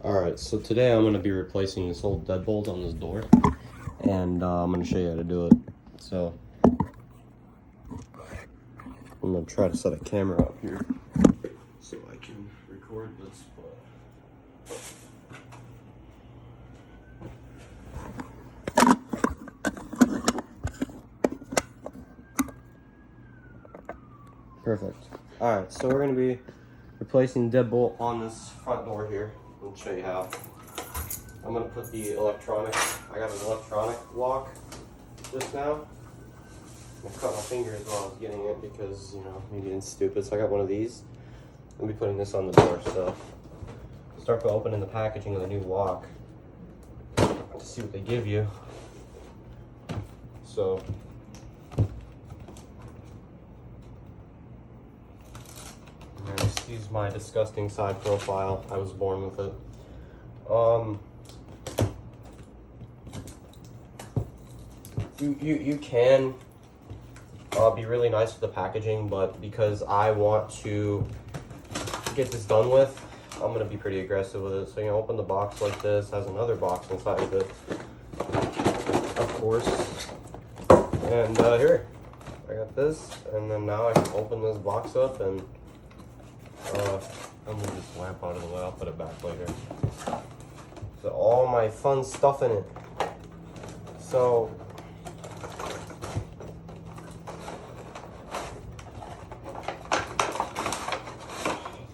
Alright, so today I'm going to be replacing this old deadbolt on this door, and I'm going to show you how to do it. So, I'm going to try to set a camera up here so I can record this. Perfect. Alright, so we're going to be replacing the deadbolt on this front door here. I'll show you how. I'm going to put the electronic, I got an electronic lock just now. I cut my finger as well as getting it because, you know, me being stupid. So I got one of these. I'll be putting this on the door. So start by opening the packaging of the new lock to see what they give you. So excuse my disgusting side profile. I was born with it. You can be really nice with the packaging, but because I want to get this done with, I'm gonna be pretty aggressive with it. So you know, open the box like this. Has another box inside of it, of course. And here, I got this, and then now I can open this box up and I'm gonna move this lamp out of the way. I'll put it back later. So all my fun stuff in it. So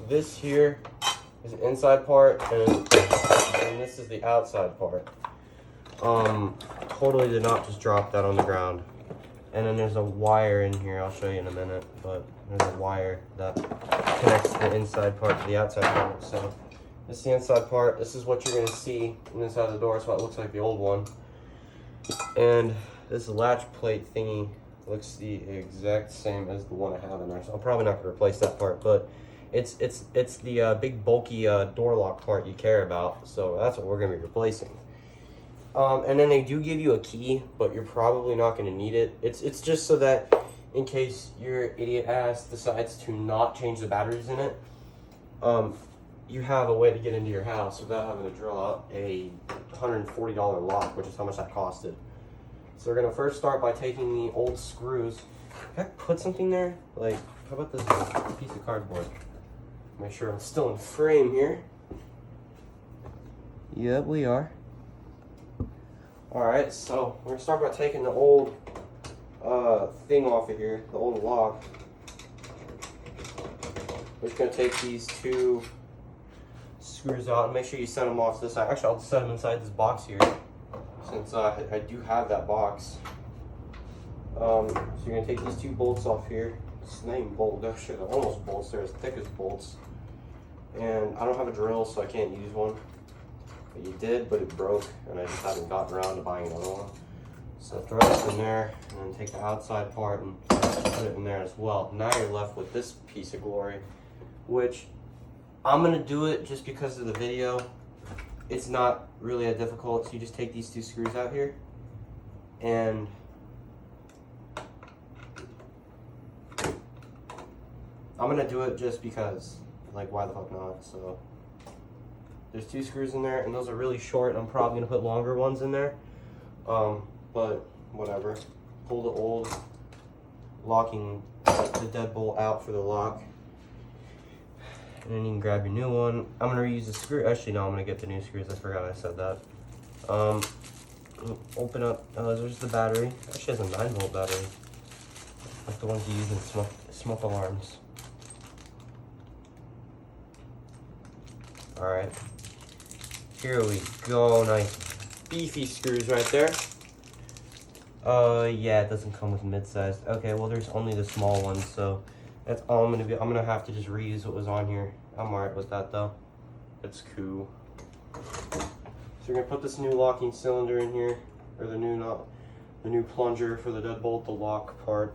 this here is the inside part, and this is the outside part. Totally did not just drop that on the ground. And then there's a wire in here. I'll show you in a minute, but there's a wire that connects the inside part to the outside part. So this is the inside part. This is what you're gonna see on the inside of the door. That's what it looks like, the old one. And this latch plate thingy looks the exact same as the one I have in there. So I'm probably not gonna replace that part, but it's the big bulky door lock part you care about. So that's what we're gonna be replacing. And then they do give you a key, but you're probably not going to need it. It's just so that in case your idiot ass decides to not change the batteries in it, you have a way to get into your house without having to drill out a $140 lock, which is how much that costed. So we're going to first start by taking the old screws. Can I put something there? Like, how about this piece of cardboard? Make sure I'm still in frame here. Yep, we are. Alright, so we're going to start by taking the old thing off of here, the old lock. We're just going to take these two screws out and make sure you set them off to this side. Actually, I'll set them inside this box here, since I do have that box. So you're going to take these two bolts off here. It's not even bolt, oh shit, they're almost bolts. They're as thick as bolts. And I don't have a drill, so I can't use one. You did, but it broke, and I just haven't gotten around to buying another one. So throw this in there, and then take the outside part and put it in there as well. Now you're left with this piece of glory, which I'm gonna do it just because of the video. It's not really that difficult. So you just take these two screws out here, and I'm gonna do it just because, like, why the fuck not? So there's two screws in there, and those are really short. I'm probably gonna put longer ones in there, but whatever. Pull the old locking, the deadbolt out for the lock, and then you can grab your new one. I'm gonna reuse the screw. Actually, no, I'm gonna get the new screws. I forgot I said that. Open up. There's the battery. Actually, has a 9-volt battery, like the ones you use in smoke alarms. All right. Here we go, nice beefy screws right there. Yeah, it doesn't come with mid-sized. Okay, well there's only the small ones, so that's all I'm gonna have to just reuse what was on here. I'm alright with that though. That's cool. So we're gonna put this new locking cylinder in here, or the new plunger for the deadbolt, the lock part,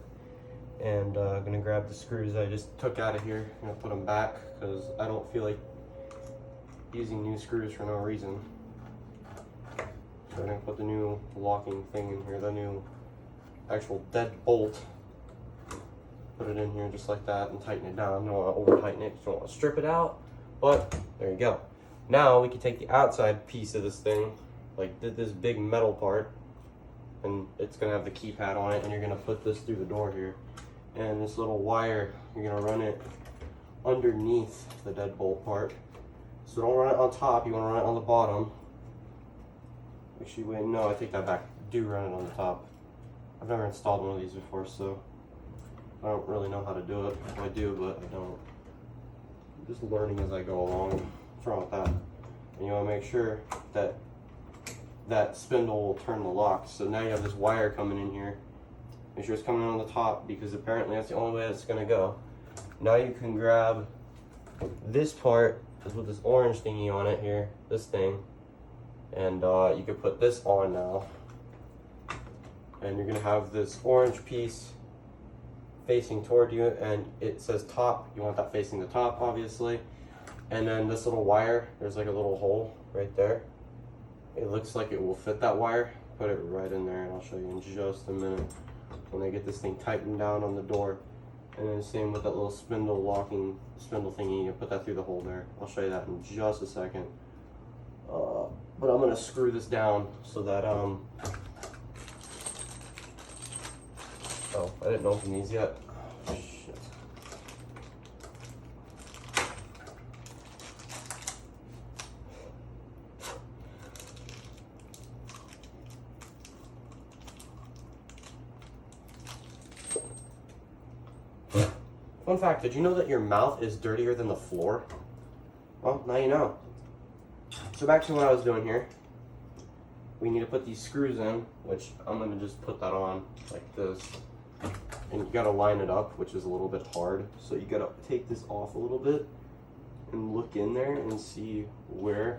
and gonna grab the screws I just took out of here. I'm gonna put them back because I don't feel like using new screws for no reason. So I'm gonna put the new locking thing in here, the new actual deadbolt. Put it in here just like that and tighten it down. You don't want to over tighten it, you don't want to strip it out, but there you go. Now we can take the outside piece of this thing, like this big metal part, and it's gonna have the keypad on it, and you're gonna put this through the door here. And this little wire, you're gonna run it underneath the deadbolt part. So don't run it on top, you wanna run it on the bottom. Actually, wait, no, I take that back. Do run it on the top. I've never installed one of these before, so I don't really know how to do it. I do, but I don't. I'm just learning as I go along. What's wrong with that? And you wanna make sure that that spindle will turn the lock. So now you have this wire coming in here. Make sure it's coming on the top, because apparently that's the only way it's gonna go. Now you can grab this part with this orange thingy on it here, this thing, and you can put this on now. And you're gonna have this orange piece facing toward you, and it says top. You want that facing the top, obviously. And then this little wire, there's like a little hole right there. It looks like it will fit that wire. Put it right in there, and I'll show you in just a minute when I get this thing tightened down on the door. And then same with that little spindle locking spindle thingy, you put that through the hole there. I'll show you that in just a second. But I'm gonna screw this down so that oh, I didn't open these yet. Shit. Fun fact, did you know that your mouth is dirtier than the floor? Well, now you know. So back to what I was doing here. We need to put these screws in, which I'm gonna just put that on like this. And you gotta line it up, which is a little bit hard. So you gotta take this off a little bit and look in there and see where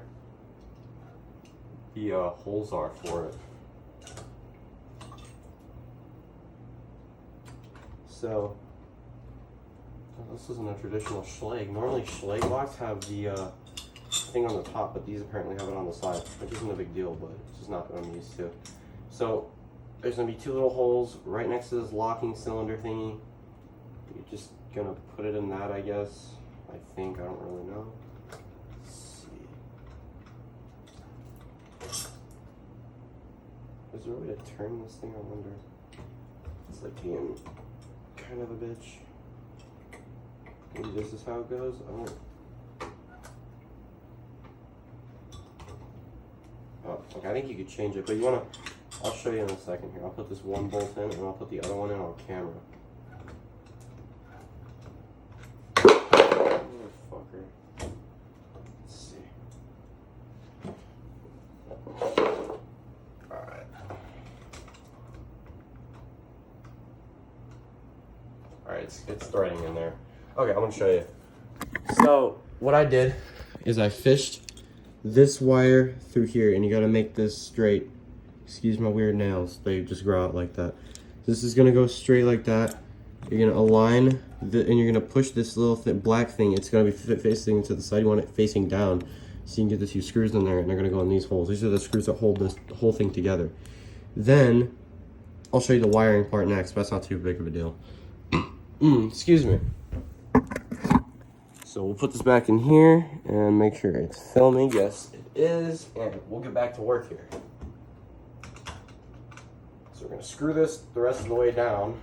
the holes are for it. So, this isn't a traditional Schlage. Normally Schlage locks have the thing on the top, but these apparently have it on the side, which isn't a big deal, but it's just not what I'm used to. So there's gonna be two little holes right next to this locking cylinder thingy. You're just gonna put it in that, I guess. I think, I don't really know. Let's see. Is there a way to turn this thing? I wonder. It's like being kind of a bitch. Maybe this is how it goes. I don't. Oh, okay, I think you could change it, but you wanna. I'll show you in a second here. I'll put this one bolt in, and I'll put the other one in on camera. Motherfucker. Let's see. All right. All right, it's threading in there. Okay, I'm gonna show you. So what I did is I fished this wire through here, and you gotta make this straight. Excuse my weird nails, they just grow out like that. This is gonna go straight like that. You're gonna align, and you're gonna push this little black thing. It's gonna be facing to the side. You want it facing down, so you can get the two screws in there, and they're gonna go in these holes. These are the screws that hold this whole thing together. Then, I'll show you the wiring part next, but that's not too big of a deal. Excuse me. So we'll put this back in here and make sure it's filming. Yes, it is, and we'll get back to work here. So we're gonna screw this the rest of the way down.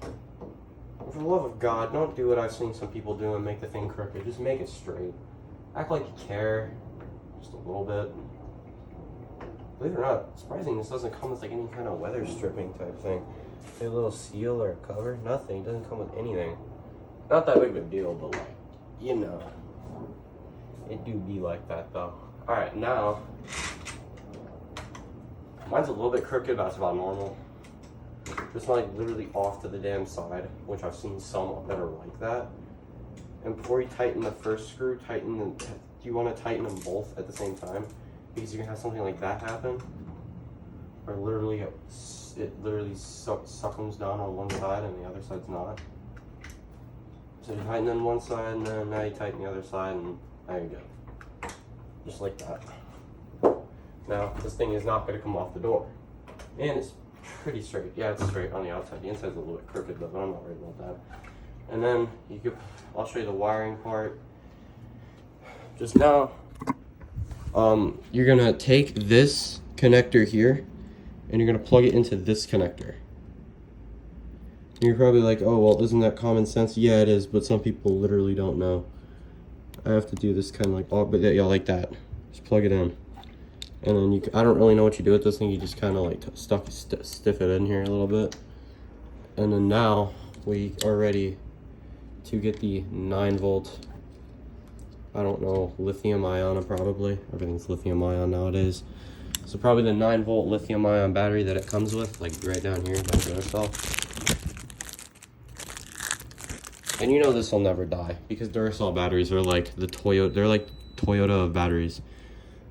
For the love of God, don't do what I've seen some people do and make the thing crooked. Just make it straight. Act like you care, just a little bit. Believe it or not, surprising this doesn't come with like any kind of weather stripping type thing. A little seal or a cover, nothing. It doesn't come with anything. Not that big of a deal, but like, you know, it do be like that though. All right, now, mine's a little bit crooked, but that's about normal. Just like literally off to the damn side, which I've seen some that are like that. And before you tighten the first screw, you want to tighten them both at the same time, because you can have something like that happen, where literally it literally suckles down on one side and the other side's not. So you tighten on one side, and then now you tighten the other side, and there you go. Just like that. Now, this thing is not going to come off the door. And it's pretty straight. Yeah, it's straight on the outside. The inside's a little bit crooked, but I'm not worried about that. And then, I'll show you the wiring part. just now, you're gonna take this connector here and you're gonna plug it into this connector. And you're probably like, oh, well, isn't that common sense? Yeah, it is, but some people literally don't know. I have to do this kind of like, oh, but yeah, like that. Just plug it in. And then I don't really know what you do with this thing. You just kind of like stiff it in here a little bit. And then now we are ready to get the 9-volt, I don't know, lithium ion probably. Everything's lithium ion nowadays. So probably the 9-volt lithium ion battery that it comes with, like right down here by Duracell. And you know this will never die because Duracell batteries are like they're like Toyota of batteries.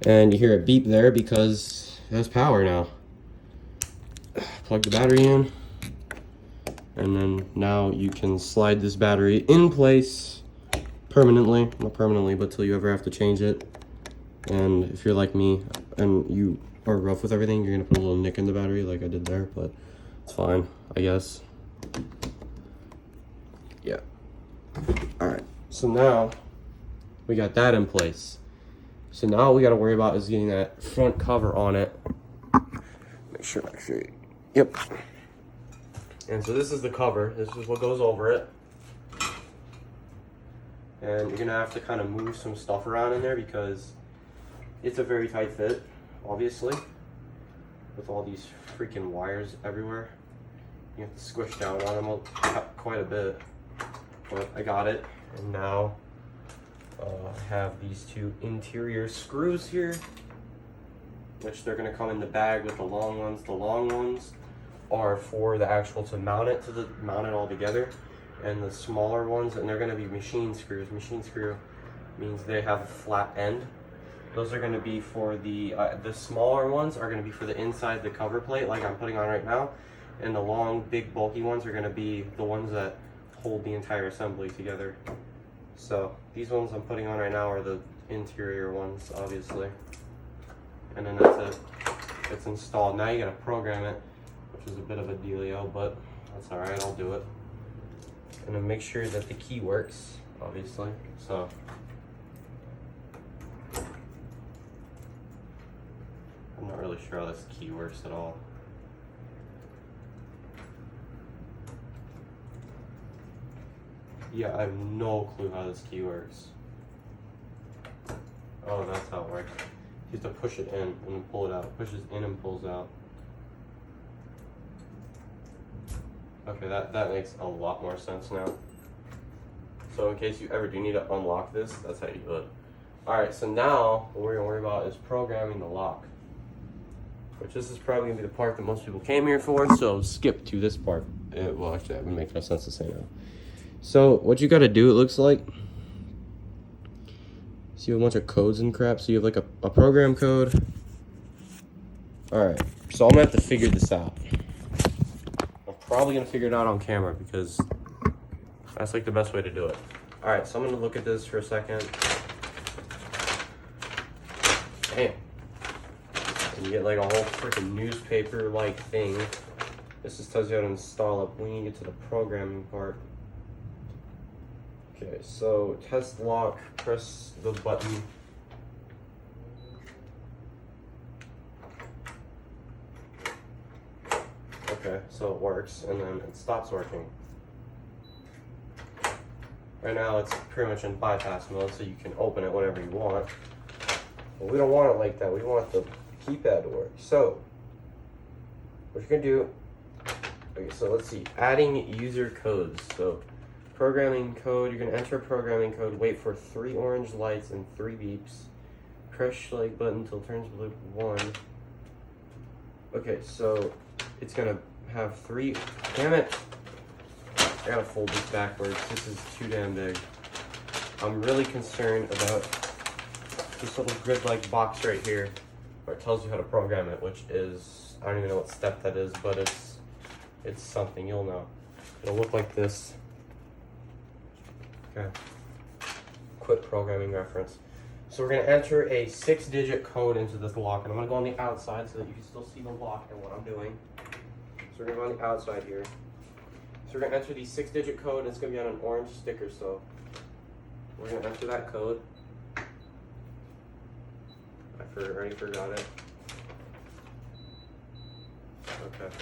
And you hear it beep there because it has power now. Plug the battery in. And then now you can slide this battery in place permanently. Not permanently, but till you ever have to change it. And if you're like me and you are rough with everything, you're gonna put a little nick in the battery like I did there, but it's fine, I guess. Yeah. Alright, so now we got that in place. So now all we gotta worry about is getting that front cover on it. Make sure. Yep. And so this is the cover. This is what goes over it. And you're gonna have to kind of move some stuff around in there because it's a very tight fit, obviously, with all these freaking wires everywhere. You have to squish down on them quite a bit. But I got it, and now I have these two interior screws here, which they're gonna come in the bag with the long ones. The long ones are for the actual to mount it all together, and the smaller ones, and they're gonna be machine screws. Machine screw means they have a flat end. Those are gonna be for the smaller ones are gonna be for the inside the cover plate, like I'm putting on right now, and the long, big, bulky ones are gonna be the ones that hold the entire assembly together. So these ones I'm putting on right now are the interior ones, obviously. And then that's it. It's installed. Now you gotta program it, which is a bit of a dealio, but that's alright, I'll do it. And then make sure that the key works, obviously. So I'm not really sure how this key works at all. Yeah, I have no clue how this key works. Oh, that's how it works. You have to push it in and then pull it out. It pushes in and pulls out. Okay, that makes a lot more sense now. So in case you ever do need to unlock this, that's how you do it. Alright, so now what we're gonna worry about is programming the lock. Which this is probably gonna be the part that most people came here for, so skip to this part. Well, actually, that would make no sense to say now. So what you gotta do, it looks like, so you have a bunch of codes and crap. So you have like a program code. Alright, so I'm gonna have to figure this out. I'm probably gonna figure it out on camera because that's like the best way to do it. Alright, so I'm gonna look at this for a second. Damn. And you get like a whole freaking newspaper-like thing. This just tells you how to install it. We need to get to the programming part. Okay, so test lock, press the button. Okay, so it works, and then it stops working. Right now it's pretty much in bypass mode, so you can open it whenever you want. But we don't want it like that. We want the keypad to work. So what you're gonna do, okay, so let's see, adding user codes. So programming code, you're gonna enter a programming code, wait for 3 orange lights and 3 beeps. Press Schlage button until it turns blue 1. Okay, so it's gonna have 3, damn it. I gotta fold this backwards, this is too damn big. I'm really concerned about this little grid-like box right here where it tells you how to program it, which is, I don't even know what step that is, but it's something, you'll know. It'll look like this. Okay. Quick programming reference. So we're gonna enter a 6-digit code into this lock, and I'm gonna go on the outside so that you can still see the lock and what I'm doing. So we're gonna go on the outside here. So we're gonna enter the 6-digit code, and it's gonna be on an orange sticker, so we're gonna enter that code. already forgot it. Okay.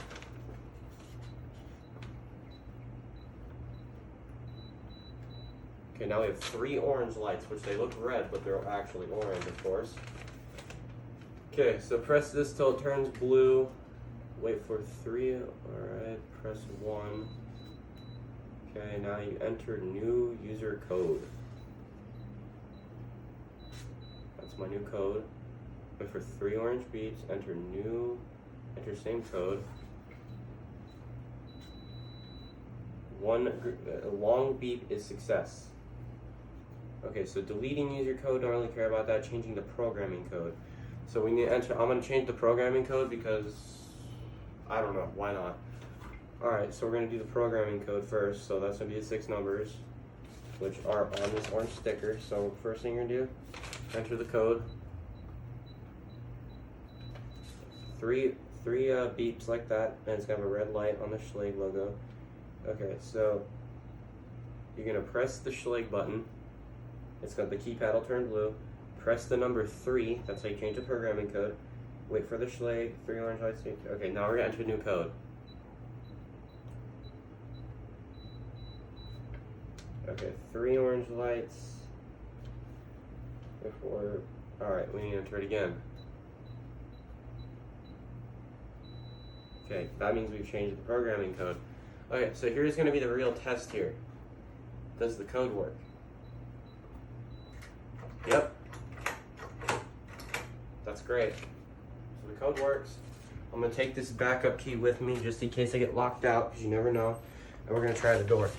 Okay, now we have 3 orange lights, which they look red, but they're actually orange, of course. Okay, so press this till it turns blue. Wait for 3. Alright, press 1. Okay, now you enter new user code. That's my new code. Wait for 3 orange beeps, enter same code. One long beep is success. Okay, so deleting user code, don't really care about that. Changing the programming code. So we need to enter, I'm going to change the programming code because, I don't know, why not? Alright, so we're going to do the programming code first. So that's going to be the 6 numbers, which are on this orange sticker. So first thing you're going to do, enter the code. 3 beeps like that, and it's going to have a red light on the Schlage logo. Okay, so you're going to press the Schlage button. It's got the keypad will turn blue. Press the number 3. That's how you change the programming code. Wait for the Schlage. 3 orange lights. Okay, now we're gonna enter new code. Okay, 3 orange lights. Before. All right, we need to enter it again. Okay, that means we've changed the programming code. Okay, so here's gonna be the real test here. Does the code work? Yep. That's great. So the code works. I'm gonna take this backup key with me just in case I get locked out, because you never know. And we're gonna try the door.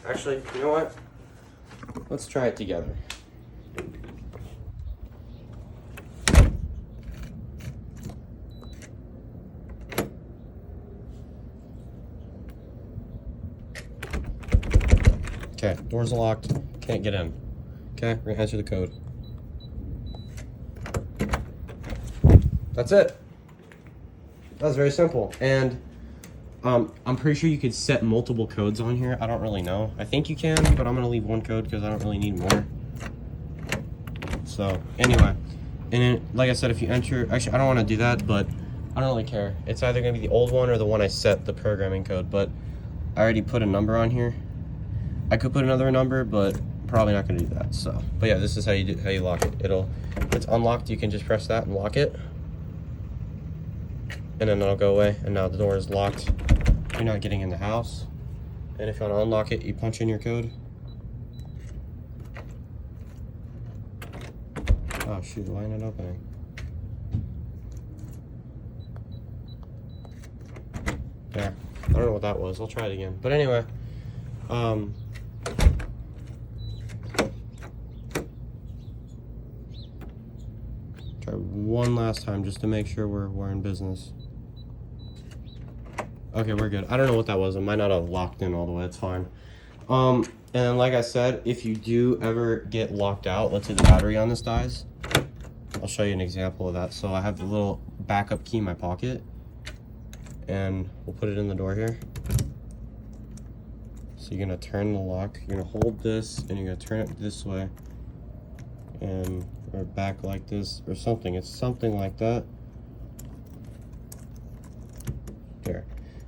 Actually, you know what? Let's try it together. Okay, door's locked. Can't get in. Okay, we're gonna enter the code. That's it. That was very simple. And I'm pretty sure you could set multiple codes on here. I don't really know. I think you can, but I'm gonna leave 1 code because I don't really need more. So anyway, and then, like I said, if you enter, actually I don't want to do that, but I don't really care. It's either gonna be the old one or the one I set the programming code. But I already put a number on here. I could put another number, but probably not gonna do that. So, but yeah, this is how you lock it. If it's unlocked, you can just press that and lock it, and then it'll go away. And now the door is locked. You're not getting in the house. And if you want to unlock it, you punch in your code. Oh shoot, why ain't it opening? There. I don't know what that was. I'll try it again. But anyway, try one last time just to make sure we're in business. Okay, we're good. I don't know what that was. It might not have locked in all the way. It's fine. And like I said, if you do ever get locked out, let's say the battery on this dies, I'll show you an example of that. So I have the little backup key in my pocket, and we'll put it in the door here. So you're gonna turn the lock. You're gonna hold this, and you're gonna turn it this way, and or back like this, or something. It's something like that. There.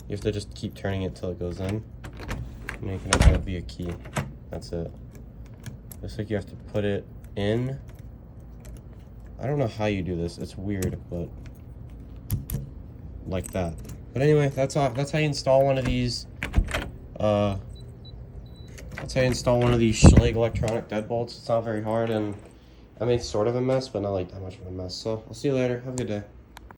You have to just keep turning it till it goes in. And you can open it via key. That's it. Looks like you have to put it in. I don't know how you do this. It's weird, but like that. But anyway, that's how you install one of these. That's how you install one of these Schlage electronic deadbolts. It's not very hard, and I mean, it's sort of a mess, but not like that much of a mess. So I'll see you later. Have a good day.